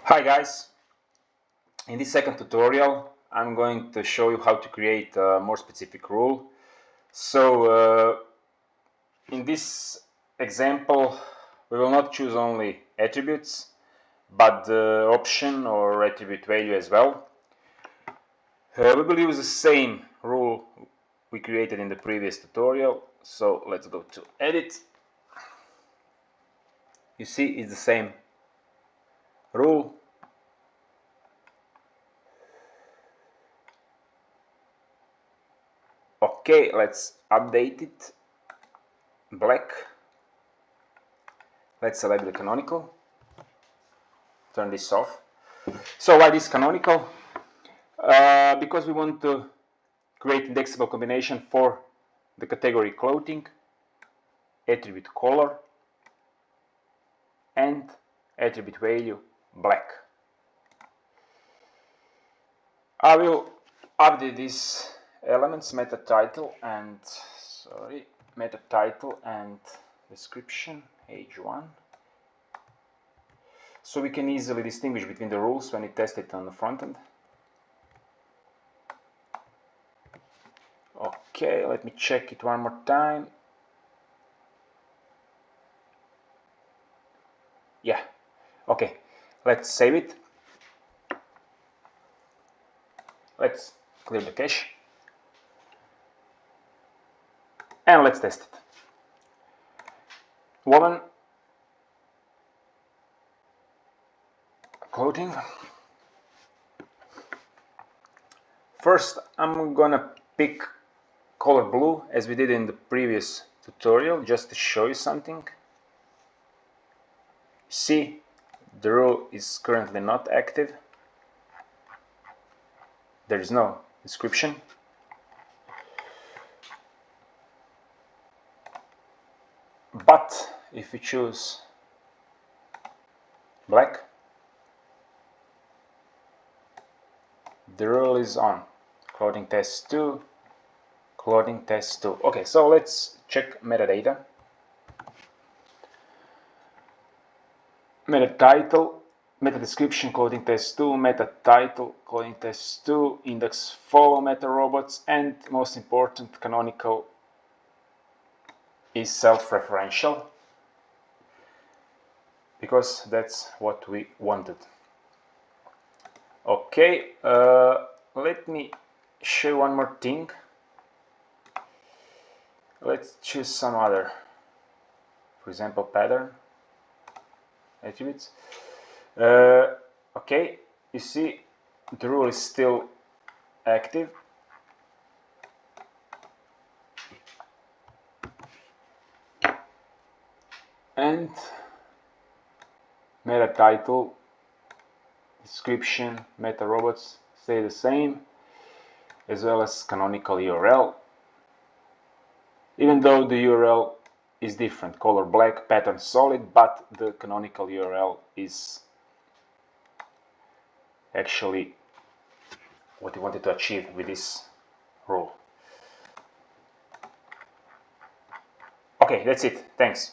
Hi guys, in this second tutorial I'm going to show you how to create a more specific rule. So in this example we will not choose only attributes but the option or attribute value as well. We will use the same rule we created in the previous tutorial, so let's go to edit. You see it's the same rule. Okay, let's update it. Black. Let's select the canonical. Turn this off. So why this canonical? Because we want to create indexable combination for the category clothing, attribute color, and attribute value black. I will update these elements, meta title and description h1, so we can easily distinguish between the rules when we test it on the front end. Okay, let me check it one more time. Yeah, okay, let's save it. Let's clear the cache and let's test it. Woman, clothing. First I'm gonna pick color blue as we did in the previous tutorial, just to show you something. See, the rule is currently not active. There is no description. But if we choose black, the rule is on. Clothing test 2, clothing test 2. Okay, so let's check metadata. Meta title, meta description, clothing test 2, meta title, clothing test 2, index follow meta robots, and most important, canonical is self-referential, because that's what we wanted. Okay, let me show you one more thing. Let's choose some other, for example, pattern attributes. Okay, you see the rule is still active. And meta title, description, meta robots stay the same, as well as canonical URL, even though the URL is different, color black, pattern solid, but the canonical URL is actually what we wanted to achieve with this rule. Okay, that's it. Thanks.